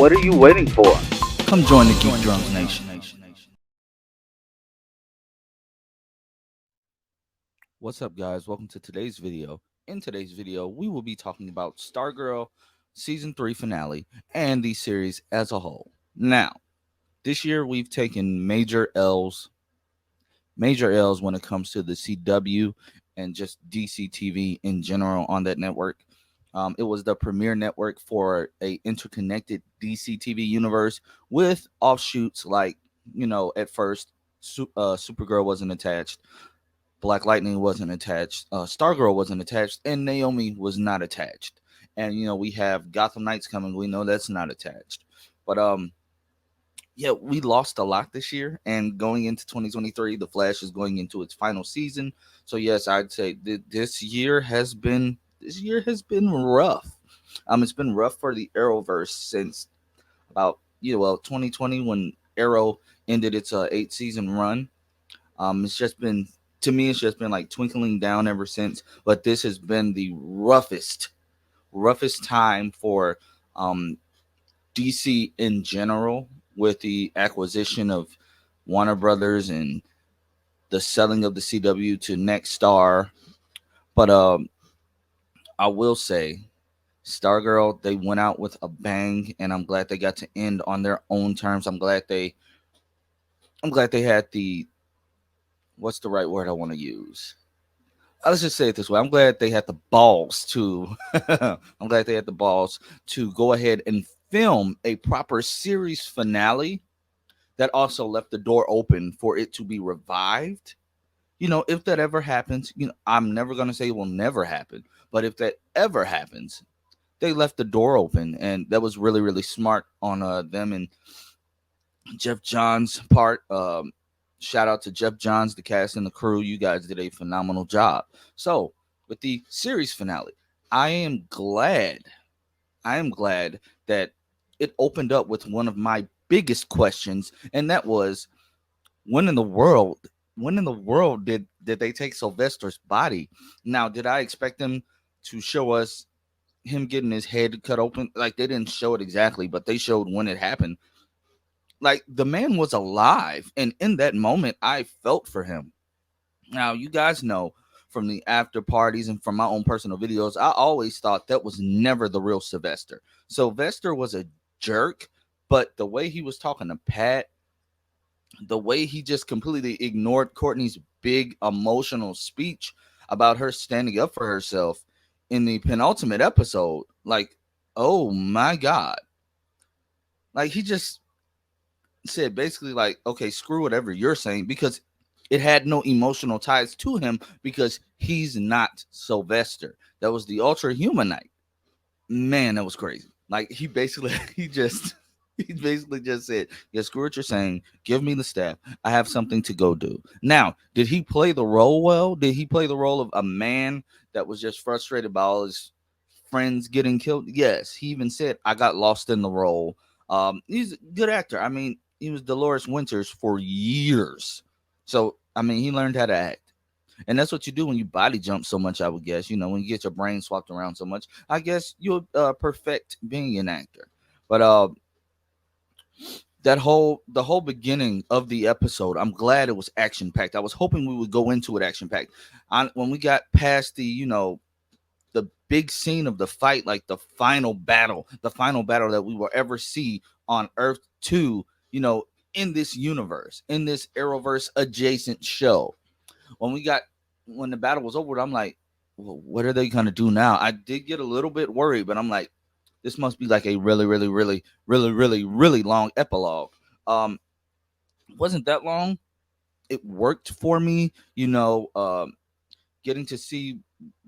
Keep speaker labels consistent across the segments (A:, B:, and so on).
A: What are you waiting for?
B: Come join the Geek Drums Nation. What's up, guys? Welcome to today's video. In today's video, we will be talking about Stargirl Season 3 finale and the series as a whole. Now, this year we've taken major L's when it comes to the CW and just DC TV in general on that network. It was the premier network for a interconnected DC TV universe with offshoots like, at first, Supergirl wasn't attached, Black Lightning wasn't attached, Stargirl wasn't attached, and Naomi was not attached. And we have Gotham Knights coming. We know that's not attached. But yeah, we lost a lot this year, and going into 2023, the Flash is going into its final season. So yes, I'd say this year has been rough. It's been rough for the Arrowverse since about 2020 when Arrow ended its 8 season run. It's just been, to me, it's just been like twinkling down ever since. But this has been the roughest time for DC in general, with the acquisition of Warner Brothers and the selling of the CW to Next Star. But I will say, Stargirl, they went out with a bang, and I'm glad they got to end on their own terms. I'm glad they had the, what's the right word I want to use? Let's just say it this way. I'm glad they had the balls to I'm glad they had the balls to go ahead and film a proper series finale that also left the door open for it to be revived. If that ever happens, I'm never going to say it will never happen, but if that ever happens, they left the door open, and that was really, really smart on them and Jeff Johns' part. Shout out to Jeff Johns, the cast and the crew. You guys did a phenomenal job. So, with the series finale, I am glad that it opened up with one of my biggest questions, and that was, when in the world did they take Sylvester's body? Now, did I expect them to show us him getting his head cut open? Like, they didn't show it exactly, but they showed when it happened. Like, the man was alive, and in that moment I felt for him. Now, you guys know from the after parties and from my own personal videos, I always thought that was never the real Sylvester. Sylvester was a jerk, but the way he was talking to Pat, the way he just completely ignored Courtney's big emotional speech about her standing up for herself in the penultimate episode, like, oh my God. Like, he just said basically, like, okay, screw whatever you're saying, because it had no emotional ties to him, because he's not Sylvester. That was the Ultra Humanite. Man, that was crazy. Like, he basically he basically just said, yeah, screw what you're saying, give me the staff, I have something to go do. Now, did he play the role well? Did he play the role of a man that was just frustrated by all his friends getting killed? Yes. He even said, I got lost in the role. He's a good actor. I mean, he was Dolores Winters for years. So, I mean, he learned how to act. And that's what you do when you body jump so much, I would guess. When you get your brain swapped around so much, I guess you'll perfect being an actor. But the whole beginning of the episode, I'm glad it was action packed. I was hoping we would go into it action packed. When we got past the big scene of the fight, like the final battle that we will ever see on Earth 2, in this universe, in this Arrowverse adjacent show. When the battle was over, I'm like, well, what are they gonna do now? I did get a little bit worried, but I'm like, this must be like a really, really, really, really, really, really long epilogue. Wasn't that long. It worked for me, getting to see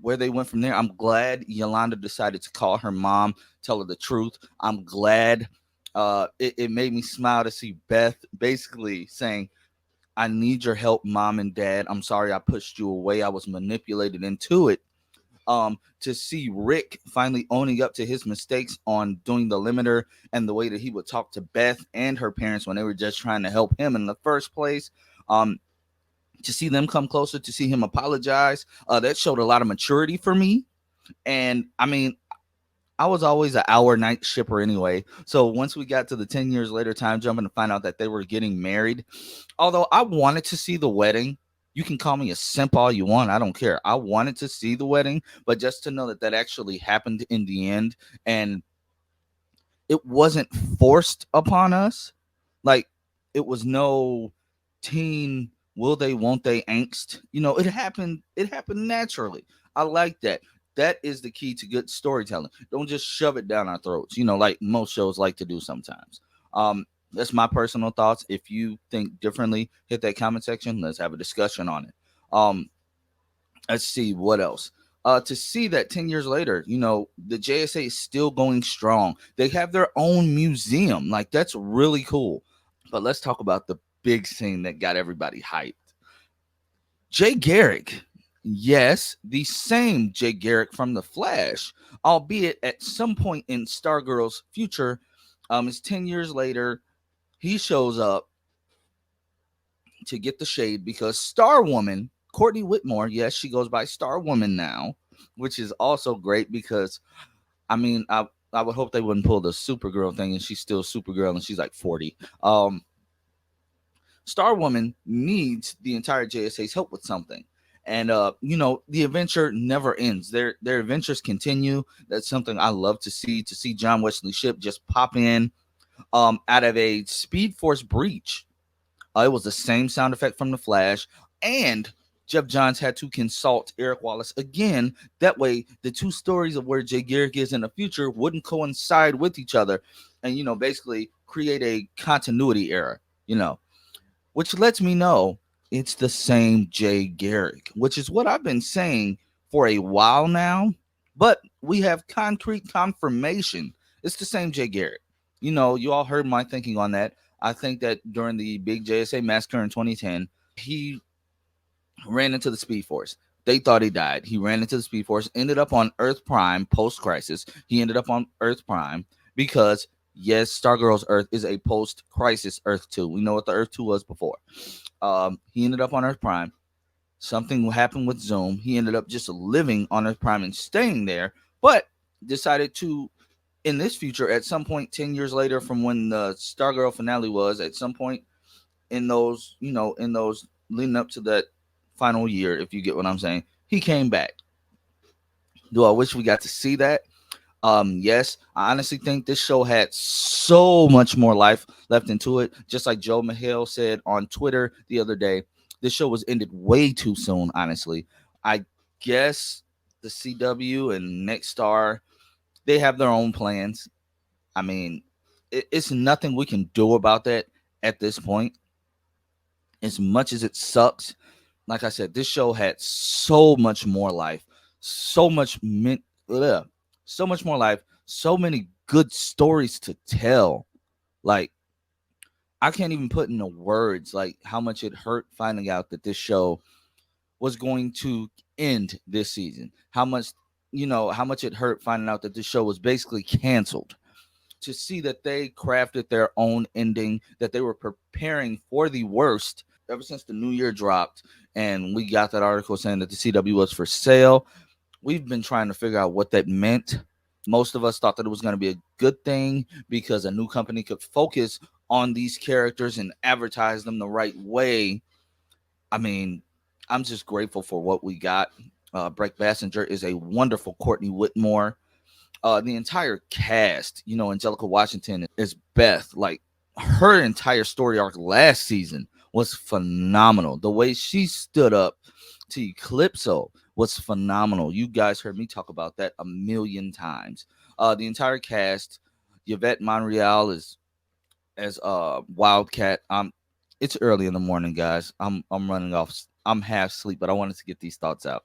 B: where they went from there. I'm glad Yolanda decided to call her mom, tell her the truth. I'm glad it made me smile to see Beth basically saying, I need your help, mom and dad. I'm sorry I pushed you away. I was manipulated into it. To see Rick finally owning up to his mistakes on doing the limiter, and the way that he would talk to Beth and her parents when they were just trying to help him in the first place. To see them come closer, to see him apologize, that showed a lot of maturity for me. And I mean, I was always an hour night shipper anyway. So once we got to the 10 years later time jumping to find out that they were getting married, although I wanted to see the wedding, you can call me a simp all you want. I don't care. I wanted to see the wedding, but just to know that that actually happened in the end and it wasn't forced upon us. Like it was no teen will they won't they angst. It happened. It happened naturally. I like that. That is the key to good storytelling. Don't just shove it down our throats. Like most shows like to do sometimes. That's my personal thoughts. If you think differently, hit that comment section. Let's have a discussion on it. Let's see what else. To see that 10 years later, the JSA is still going strong. They have their own museum. Like, that's really cool. But let's talk about the big scene that got everybody hyped. Jay Garrick. Yes, the same Jay Garrick from The Flash, albeit at some point in Stargirl's future, it's 10 years later. He shows up to get the shade because Star Woman, Courtney Whitmore, yes, she goes by Star Woman now, which is also great because I mean, I would hope they wouldn't pull the Supergirl thing and she's still Supergirl and she's like 40. Star Woman needs the entire JSA's help with something. And the adventure never ends. Their adventures continue. That's something I love to see John Wesley Shipp just pop in out of a Speed Force breach. It was the same sound effect from The Flash, and Jeff Johns had to consult Eric Wallace again. That way, the two stories of where Jay Garrick is in the future wouldn't coincide with each other, and basically create a continuity error. Which lets me know it's the same Jay Garrick, which is what I've been saying for a while now. But we have concrete confirmation it's the same Jay Garrick. You all heard my thinking on that. I think that during the big JSA massacre in 2010, he ran into the Speed Force. They thought he died. He ran into the Speed Force, ended up on Earth Prime post crisis. He ended up on Earth Prime because, yes, Stargirl's Earth is a post crisis Earth 2. We know what the Earth 2 was before. He ended up on Earth Prime. Something happened with Zoom. He ended up just living on Earth Prime and staying there, but decided to, in this future, at some point 10 years later from when the Stargirl finale was, at some point in those, in those leading up to that final year, if you get what I'm saying, he came back. Do I wish we got to see that? Yes, I honestly think this show had so much more life left into it. Just like Joe Mahale said on Twitter the other day, this show was ended way too soon, honestly. I guess the CW and Next Star, they have their own plans. I mean, it's nothing we can do about that at this point. As much as it sucks, like I said, this show had so much more life, so much so much more life, so many good stories to tell. Like, I can't even put into words like how much it hurt finding out that this show was going to end this season. How much it hurt finding out that this show was basically canceled. To see that they crafted their own ending, that they were preparing for the worst ever since the new year dropped and we got that article saying that the CW was for sale. We've been trying to figure out what that meant. Most of us thought that it was going to be a good thing because a new company could focus on these characters and advertise them the right way. I mean, I'm just grateful for what we got. Breck Bassinger is a wonderful Courtney Whitmore. The entire cast, Angelica Washington is Beth. Like, her entire story arc last season was phenomenal. The way she stood up to Eclipso was phenomenal. You guys heard me talk about that a million times. The entire cast, Yvette Monreal is as Wildcat. It's early in the morning, guys. I'm running off. I'm half asleep, but I wanted to get these thoughts out.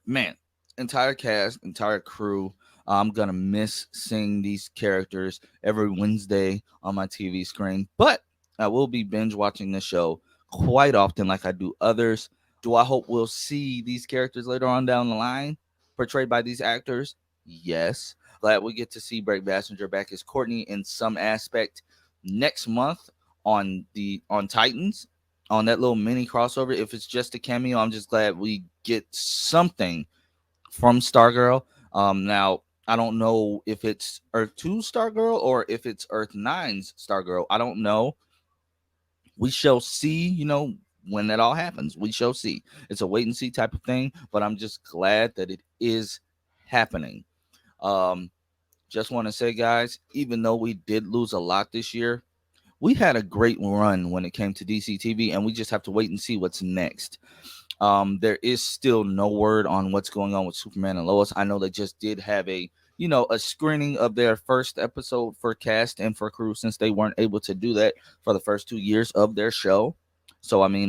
B: Man, entire cast, entire crew. I'm gonna miss seeing these characters every Wednesday on my TV screen, but I will be binge watching the show quite often, like I do others. Do I hope we'll see these characters later on down the line portrayed by these actors? Yes. Glad we get to see Breck Bassinger back as Courtney in some aspect next month on Titans on that little mini crossover. If it's just a cameo, I'm just glad we get something from Stargirl. Now I don't know if it's Earth 2 Stargirl or if it's Earth 9's Stargirl. I don't know. We shall see, when that all happens. We shall see. It's a wait and see type of thing, but I'm just glad that it is happening. Um, just want to say, guys, even though we did lose a lot this year, we had a great run when it came to DC TV, and we just have to wait and see what's next. There is still no word on what's going on with Superman and Lois. I know they just did have a screening of their first episode for cast and for crew, since they weren't able to do that for the first 2 years of their show. So I mean,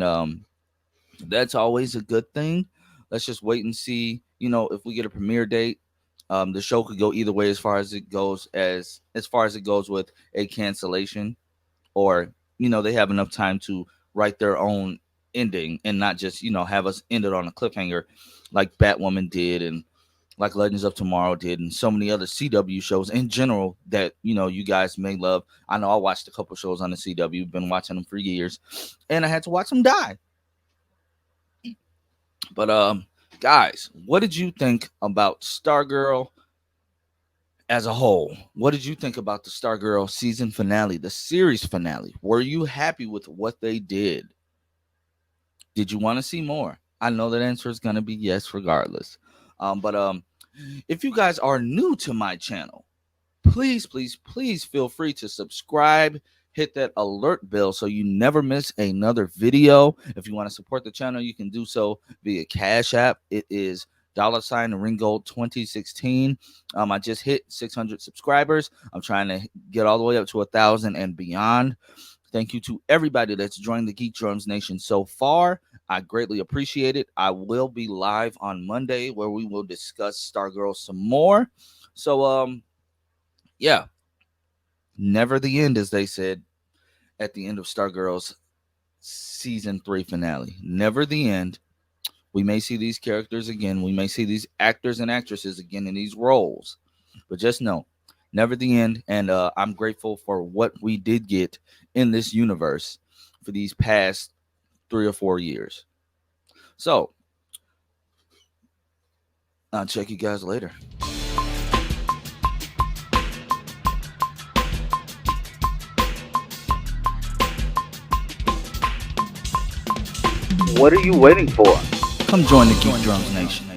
B: that's always a good thing. Let's just wait and see. If we get a premiere date, the show could go either way as far as it goes as far as it goes with a cancellation, or they have enough time to write their own ending and not just have us end it on a cliffhanger like Batwoman did, and like Legends of Tomorrow did, and so many other CW shows in general that you guys may love. I know I watched a couple shows on the CW, been watching them for years, and I had to watch them die. But guys, what did you think about Stargirl as a whole? What did you think about the Stargirl season finale, the series finale? Were you happy with what they did? Did you want to see more? I know that answer is going to be yes, regardless. But if you guys are new to my channel, please, please, please feel free to subscribe. Hit that alert bell so you never miss another video. If you want to support the channel, you can do so via Cash App. It is $Ringold 2016. I just hit 600 subscribers. I'm trying to get all the way up to 1,000 and beyond. Thank you to everybody that's joined the Geek Drums Nation so far. I greatly appreciate it. I will be live on Monday where we will discuss Stargirl some more. So, yeah, never the end, as they said at the end of Stargirl's season 3 finale. Never the end. We may see these characters again. We may see these actors and actresses again in these roles. But just know, never the end. And I'm grateful for what we did get in this universe for these past 3 or 4 years. So, I'll check you guys later. What are you waiting for? Come join the Geek Drums Nation.